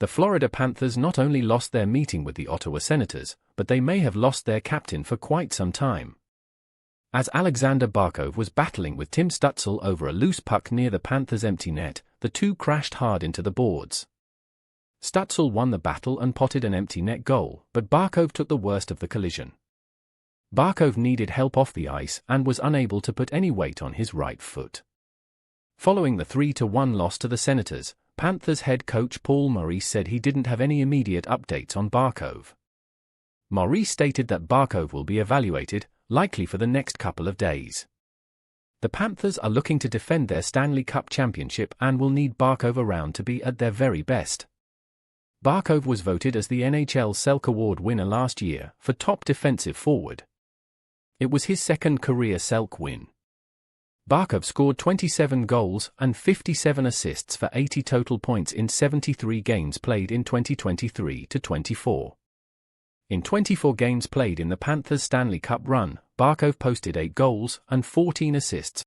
The Florida Panthers not only lost their meeting with the Ottawa Senators, but they may have lost their captain for quite some time. As Aleksander Barkov was battling with Tim Stutzle over a loose puck near the Panthers' empty net, the two crashed hard into the boards. Stutzle won the battle and potted an empty net goal, but Barkov took the worst of the collision. Barkov needed help off the ice and was unable to put any weight on his right foot. Following the 3-1 loss to the Senators, Panthers head coach Paul Maurice said he didn't have any immediate updates on Barkov. Maurice stated that Barkov will be evaluated, likely for the next couple of days. The Panthers are looking to defend their Stanley Cup championship and will need Barkov around to be at their very best. Barkov was voted as the NHL Selke Award winner last year for top defensive forward. It was his second career Selke win. Barkov scored 27 goals and 57 assists for 80 total points in 73 games played in 2023-24. In 24 games played in the Panthers' Stanley Cup run, Barkov posted 8 goals and 14 assists